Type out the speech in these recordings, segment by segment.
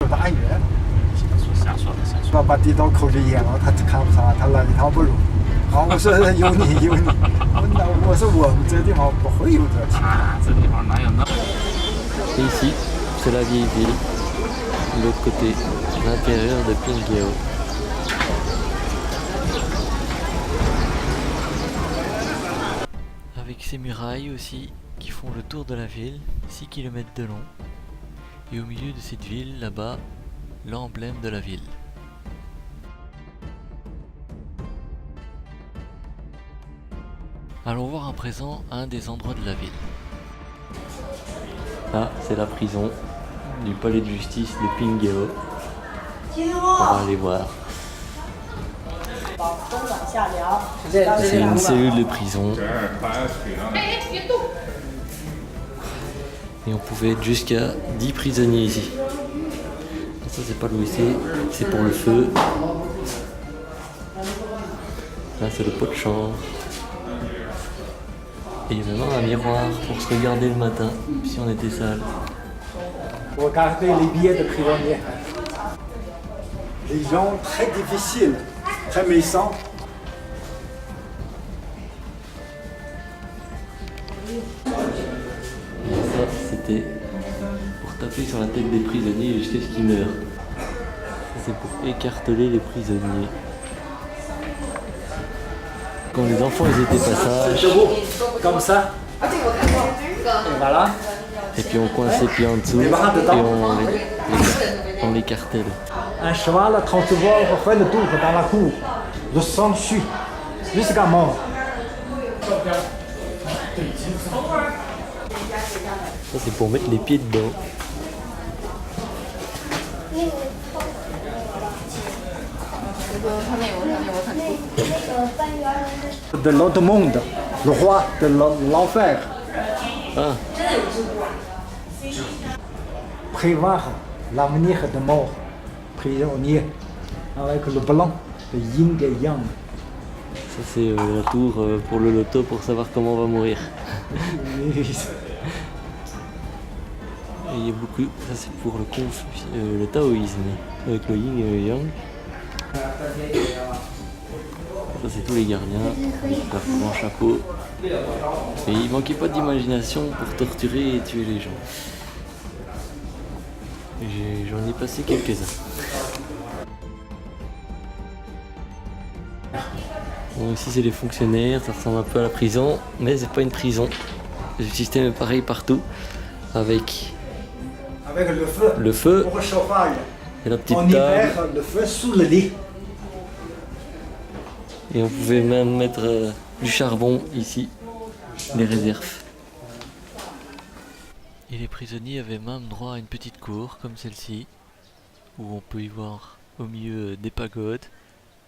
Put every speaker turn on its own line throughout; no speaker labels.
大远，
瞎说的瞎说。
把地道抠着眼了，他看不上，他来一趟不如。啊，我说有你，我说我们这地方不会有这情况。
啊，这地方哪有那么？
Et ici, c'est la vieille ville. De l'autre côté, l'intérieur de Pingeo. Avec ces murailles aussi qui font le tour de la ville, 6 km de long. Et au milieu de cette ville, là-bas, l'emblème de la ville. Allons voir à présent un des endroits de la ville. Là, c'est la prison du palais de justice de Pingeo. On va aller voir. C'est une cellule de prison. Et on pouvait être jusqu'à 10 prisonniers ici. Ça, c'est pas le WC, c'est pour le feu. Là, c'est le pot de chambre. Et il y a maintenant un miroir pour se regarder le matin, si on était sale.
Regardez les billets de prisonniers. Les gens très difficiles, très méchants.
Et ça, c'était pour taper sur la tête des prisonniers jusqu'à ce qu'ils meurent. Ça, c'est pour écarteler les prisonniers. Quand les enfants ils étaient pas sages,
Debout, comme ça. Et voilà.
et puis on coince les pieds en dessous et on l'écartèle.
Un cheval, quand tu vois, on fait le tour dans la cour. Le sang chute jusqu'à mort.
Ça c'est pour mettre les pieds dedans.
De l'autre monde, le roi de l'enfer.
Ah,
Prévoir l'avenir de mort. Prisonnier. Avec le blanc, le yin et yang.
ça c'est la tour pour le loto pour savoir comment on va mourir. Et il y a beaucoup, ça c'est pour le taoïsme, avec le yin et le yang. Ça c'est tous les gardiens, leur grand chapeau. Et il manquait pas d'imagination pour torturer et tuer les gens. J'en ai passé quelques-uns. Bon, ici c'est les fonctionnaires, ça ressemble un peu à la prison, mais c'est pas une prison. Le système est pareil partout, avec
Avec le feu.
le feu
Pour le chauffage.
et la petite
En
table.
hiver, le feu sous le lit.
Et on pouvait même mettre du charbon ici, les réserves. Et les prisonniers avaient même droit à une petite cour comme celle-ci, où on peut y voir au milieu des pagodes.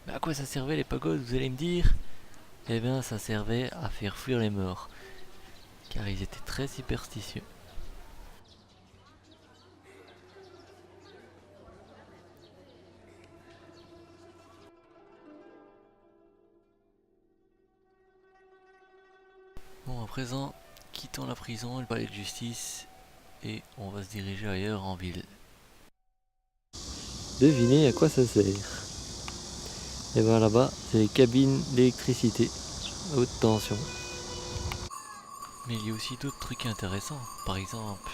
Mais à quoi ça servait les pagodes, vous allez me dire? Eh bien ça servait à faire fuir les morts, car ils étaient très superstitieux. Bon, à présent, quittons la prison, le palais de justice, et on va se diriger ailleurs en ville. Devinez à quoi ça sert? Et bien là-bas, c'est les cabines d'électricité, haute tension. Mais il y a aussi d'autres trucs intéressants, par exemple,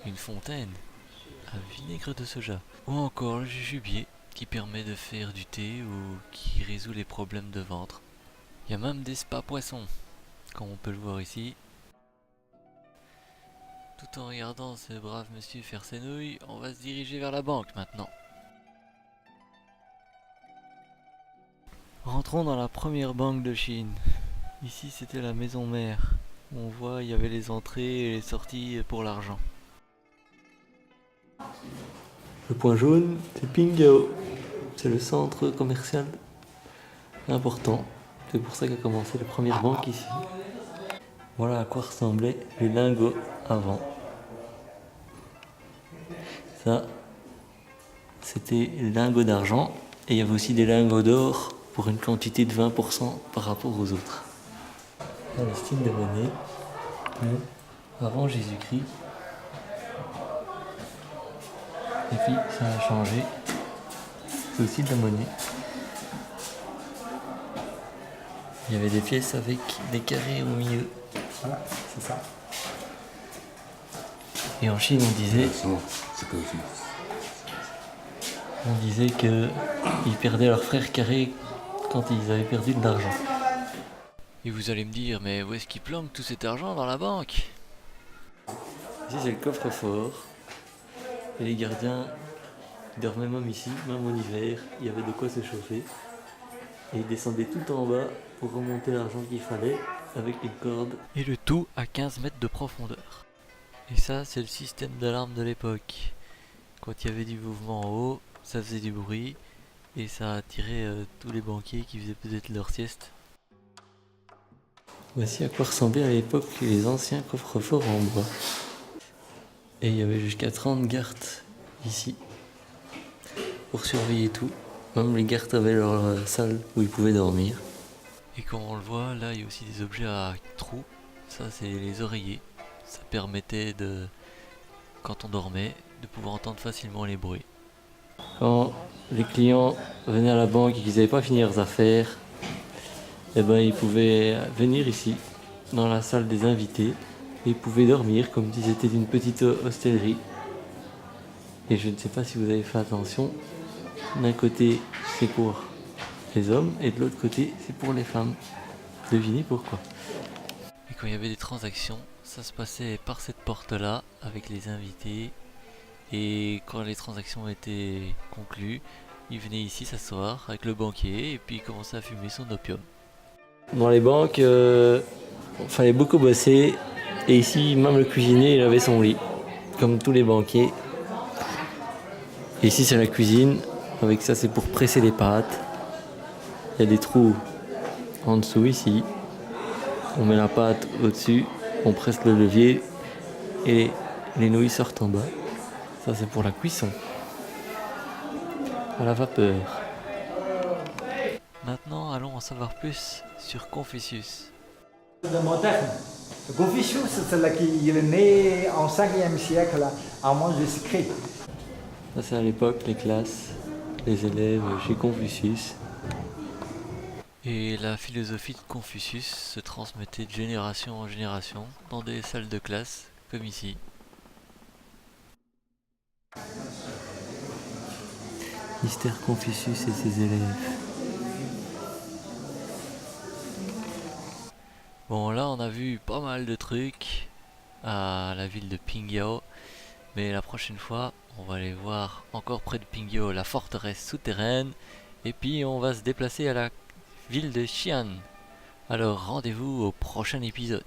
une fontaine à vinaigre de soja, ou encore le jujubier qui permet de faire du thé ou qui résout les problèmes de ventre. Il y a même des spas poissons, comme on peut le voir ici. Tout en regardant ce brave monsieur faire ses nouilles, on va se diriger vers la banque maintenant. Rentrons dans la première banque de Chine. Ici c'était la maison mère. On voit il y avait les entrées et les sorties pour l'argent. Le point jaune, c'est Pingao. C'est le centre commercial important. C'est pour ça qu'a commencé la première banque ici. Voilà à quoi ressemblaient les lingots avant. Ça, c'était les lingots d'argent. Et il y avait aussi des lingots d'or pour une quantité de 20% par rapport aux autres. Dans le style de monnaie, avant Jésus-Christ. Et puis ça a changé. C'est aussi de la monnaie. Il y avait des pièces avec des carrés au milieu.
Voilà, c'est ça.
Et en Chine, on disait que ils perdaient leurs frères carrés quand ils avaient perdu de l'argent. Et vous allez me dire, mais où est-ce qu'ils planquent tout cet argent dans la banque? Ici, c'est le coffre-fort. Et les gardiens, ils dormaient même ici, même en hiver. Il y avait de quoi se chauffer. Et ils descendaient tout en bas pour remonter l'argent qu'il fallait avec une corde. Et le tout à 15 mètres de profondeur. Et ça, c'est le système d'alarme de l'époque. Quand il y avait du mouvement en haut, ça faisait du bruit. Et ça attirait tous les banquiers qui faisaient peut-être leur sieste. Voici à quoi ressemblaient à l'époque les anciens coffres-forts en bois. Et il y avait jusqu'à 30 gardes ici pour surveiller tout. Même les gardes avaient leur salle où ils pouvaient dormir. Et comme on le voit, là il y a aussi des objets à trous. Ça c'est les oreillers. Ça permettait quand on dormait, de pouvoir entendre facilement les bruits. Quand les clients venaient à la banque et qu'ils n'avaient pas fini leurs affaires, eh ben, ils pouvaient venir ici, dans la salle des invités, et ils pouvaient dormir comme si c'était une petite hostellerie. Et je ne sais pas si vous avez fait attention, d'un côté c'est pour les hommes et de l'autre côté c'est pour les femmes. Devinez pourquoi. Et quand il y avait des transactions, ça se passait par cette porte-là avec les invités. Et quand les transactions étaient conclues, il venait ici s'asseoir avec le banquier et puis il commençait à fumer son opium. Dans les banques, il fallait beaucoup bosser. Et ici, même le cuisinier, il avait son lit, comme tous les banquiers. Et ici, c'est la cuisine. Avec ça, c'est pour presser les pâtes. Il y a des trous en dessous ici. On met la pâte au-dessus, on presse le levier et les nouilles sortent en bas. Ça, c'est pour la cuisson. À la vapeur. Maintenant, allons en savoir plus sur Confucius.
De moderne. Confucius, il est né en 5e siècle avant Jésus-Christ.
Ça, c'est à l'époque les classes, les élèves chez Confucius. Et la philosophie de Confucius se transmettait de génération en génération dans des salles de classe, comme ici. Mystère Confucius et ses élèves. Bon, là on a vu pas mal de trucs à la ville de Pingyao, mais la prochaine fois on va aller voir encore près de Pingyao la forteresse souterraine, et puis on va se déplacer à la ville de Xi'an. Alors rendez-vous au prochain épisode.